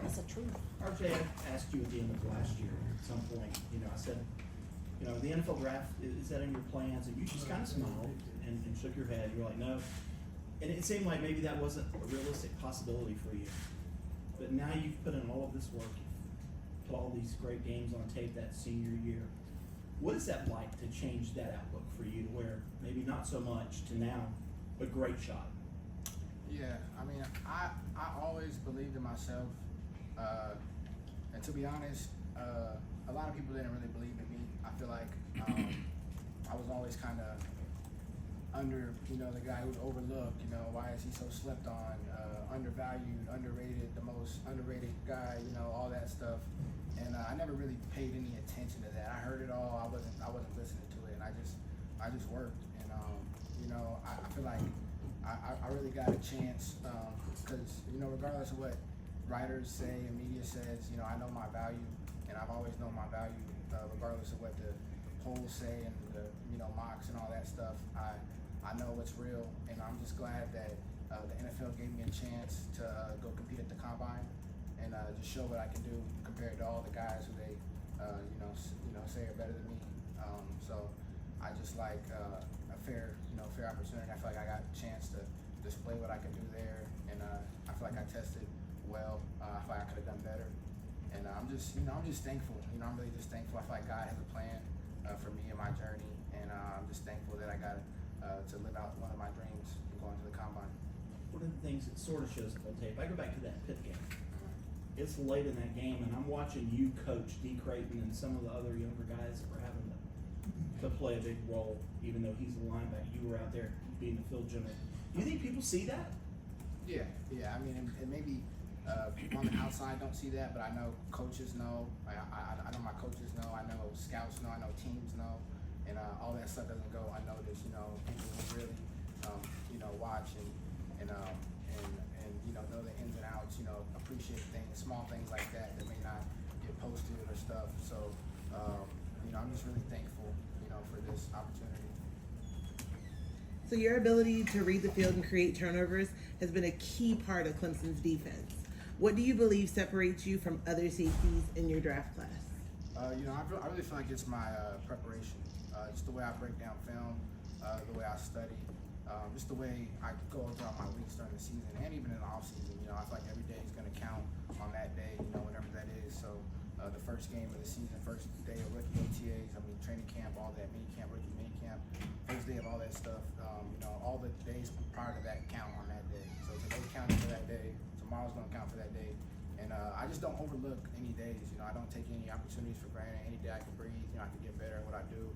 That's the truth. RJ, I asked you at the end of last year at some point, I said, the NFL draft, is that in your plans? And you just kind of smiled and shook your head. You're like, no. And it seemed like maybe that wasn't a realistic possibility for you. But now you've put in all of this work. You've put all these great games on tape that senior year. What is that like to change that outlook for you to where maybe not so much to now, but great shot? Yeah, I mean, I always believed in myself. And to be honest, a lot of people didn't really believe in me. I feel like I was always kind of under, the guy who's overlooked, why is he so slept on, undervalued, underrated, the most underrated guy, all that stuff. And I never really paid any attention to that. I heard it all. I wasn't listening to it, and I just worked. And I feel like I really got a chance because regardless of what writers say and media says, I know my value, and I've always known my value, regardless of what the polls say and the mocks and all that stuff. I know what's real, and I'm just glad that the NFL gave me a chance to go compete at the combine and just show what I can do compared to all the guys who they say are better than me. So I just like a fair opportunity. I feel like I got a chance to display what I can do there, and I feel like I tested well. I feel like I could have done better, and I'm just thankful. I'm really just thankful. I feel like God has a plan for me and my journey, and I'm just thankful that I got to live out one of my dreams and going to the combine. One of the things that sort of shows up on tape, I go back to that Pitt game. It's late in that game, and I'm watching you coach D. Creighton and some of the other younger guys that were having to play a big role, even though he's a linebacker. You were out there being the field general. Do you think people see that? Yeah. I mean, and maybe people on the outside don't see that, but I know coaches know. I know my coaches know. I know scouts know. I know teams know, and all that stuff doesn't go unnoticed. People who really watch and know the ins and outs. Appreciate things, small things like that may not get posted or stuff. So I'm just really thankful for this opportunity. So your ability to read the field and create turnovers has been a key part of Clemson's defense. What do you believe separates you from other safeties in your draft class? I really feel like it's my preparation. Just the way I break down film, the way I study, just the way I go throughout my weeks during the season and even in the off season. I feel like every day is going to count on that day, whenever that is. So the first game of the season, first day of rookie OTAs, training camp, all that, mini camp, rookie mini camp, first day of all that stuff. All the days prior to that count on that day. So today counted for that day. Tomorrow's going to count for that day. And I just don't overlook any days. I don't take any opportunities for granted. Any day I can breathe, I can get better at what I do.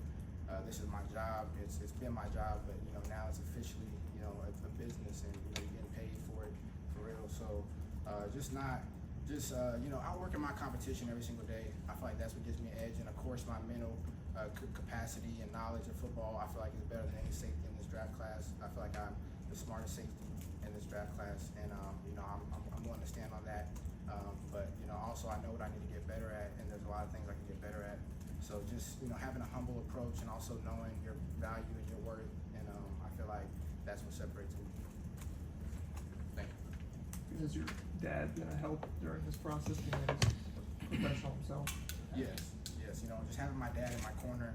This is my job. It's been my job, but now it's officially a business, and you're getting paid for it for real. So outworking my competition every single day. I feel like that's what gives me an edge, and of course my mental capacity and knowledge of football. I feel like it's better than any safety in this draft class. I feel like I'm the smartest safety in this draft class, and I'm willing to stand on that. But also I know what I need to get better at, and there's a lot of things I can get better at. So just having a humble approach and also knowing your value and your worth, and I feel like that's what separates me. Thank you. Is your dad gonna help during this process, being a professional himself? Yes. Just having my dad in my corner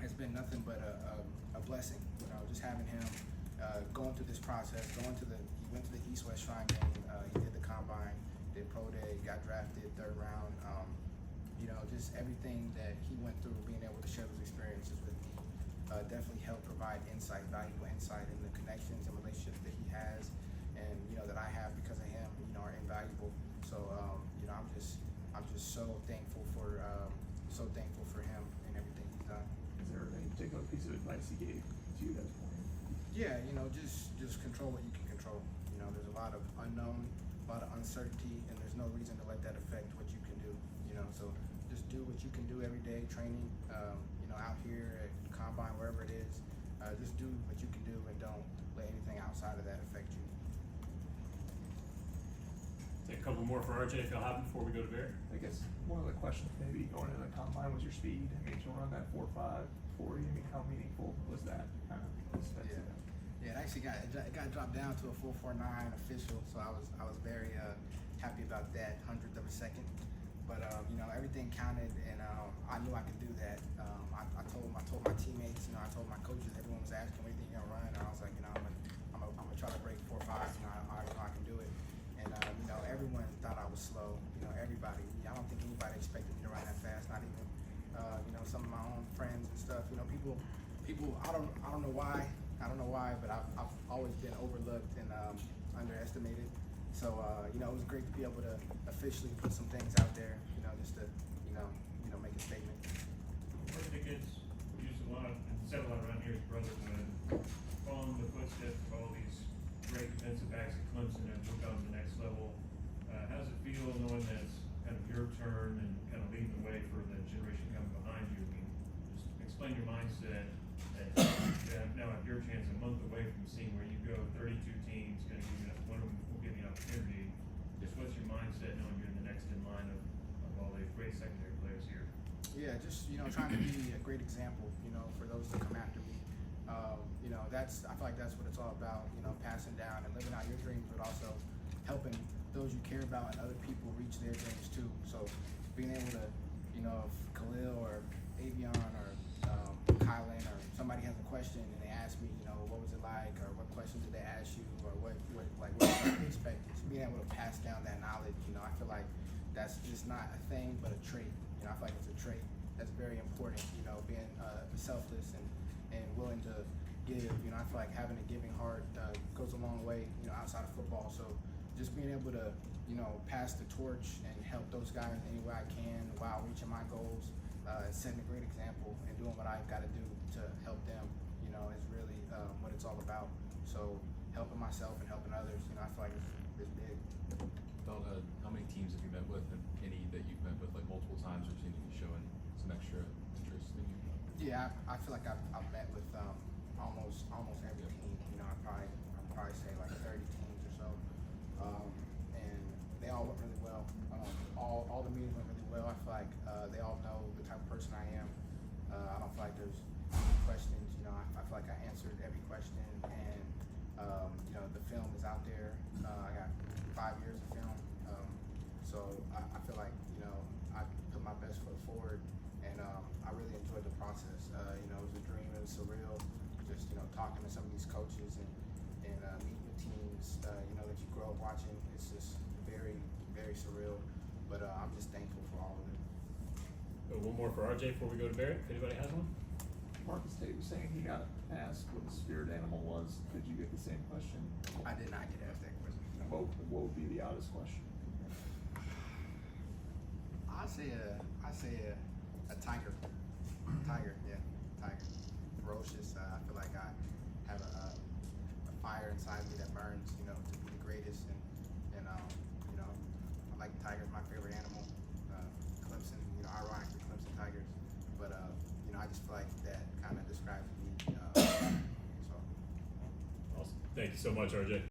has been nothing but a blessing. Just having him going through this process, he went to the East-West Shrine game, he did the combine, did pro day, got drafted 3rd round. Just everything that he went through, being able to share those experiences with me, definitely helped provide valuable insight, and the connections and relationships that he has, and that I have because of him, are invaluable. So I'm just so thankful for him and everything he's done. Is there any particular piece of advice he gave to you at this point? Yeah, just control what you can control. There's a lot of unknown, a lot of uncertainty, and there's no reason to let that affect what you can do. So just do what you can do every day, training, out here at combine, wherever it is. Just do what you can do, and don't let anything outside of that affect you. Take a couple more for RJ if you'll have them before we go to Bear. I guess one of the questions maybe going into the combine was your speed. To run that 4.5 40. How meaningful was that kind of aspect of that? Yeah, it actually got dropped down to a 4.49 official, so I was very happy about that, 100th of a second. But you know, everything counted, and I knew I could do that. I told my teammates, you know, I told my coaches, everyone was asking, "What do you think you're gonna run?" And I was like, you know, I'm gonna try to break 4.5. You know, I know I can do it. And you know, everyone thought I was slow. You know, everybody. I don't think anybody expected me to run that fast. Not even you know, some of my own friends and stuff. You know, people. I don't know why. I don't know why, but I've always been overlooked and underestimated. So you know, it was great to be able to officially put some things out there. You know, just to you know make a statement. RJ Mickens used a lot and said a lot around here as brothers and following the footsteps of all these great defensive backs at Clemson and moved on to the next level. How does it feel knowing that it's kind of your turn and kind of leading the way for the generation coming behind you? I mean, just explain your mindset that now have your chance a month away from seeing where you go. 32 teams, going to give you one of them will give you an opportunity. Just what's your mindset knowing you're the next in line of all these great secondary players here? Yeah, just you know, trying to be a great example, you know, for those that come after me. You know, I feel like that's what it's all about. You know, passing down and living out your dreams, but also helping those you care about and other people reach their dreams too. So being able to, you know, if Khalil or Avion or Kylan or somebody has a question and they ask me, you know, what was it like, or what questions did they ask you, or what you expected. So being able to pass down that knowledge, you know, I feel like that's just not a thing but a trait. You know, I feel like it's a trait that's very important. You know, being selfless and willing to give. You know, I feel like having a giving heart goes a long way. You know, outside of football. So just being able to, you know, pass the torch and help those guys any way I can while reaching my goals, setting a great example and doing what I've got to do to help them. You know, is really what it's all about. So helping myself and helping others. You know, I feel like it's big. About how many teams have you met with, and any that you've met with like multiple times, or seem to be showing some extra interest in you? Yeah, I feel like I've met with almost every team. You know, I'd probably say like 30 teams or so, and they all went really well. All the meetings went really well. I feel like they all know the type of person I am. I don't feel like there's any questions. You know, I feel like I answered every question, and you know, the film is out there. I got 5 years of film, so I feel like, you know, I put my best foot forward, and I really enjoyed the process. You know, it was a dream. It was surreal. Just, you know, talking to some of these coaches and meeting with teams, you know, that you grow up watching. It's just very, very surreal. But I'm just thankful for all of it. One more for RJ before we go to Barrett. If anybody has one. Marcus Tate was saying he got asked what the spirit animal was. Did you get the same question? I did not get asked that question. No. What would be the oddest question? I say a tiger. Tiger, yeah, tiger. Ferocious. I feel like I have a fire inside me that burns, you know, to be the greatest. And you know, I like tigers. My favorite animal. Clemson. You know, ironically, Clemson Tigers. But you know, I just feel like that kind of describes me. So. Awesome. Thank you so much, RJ.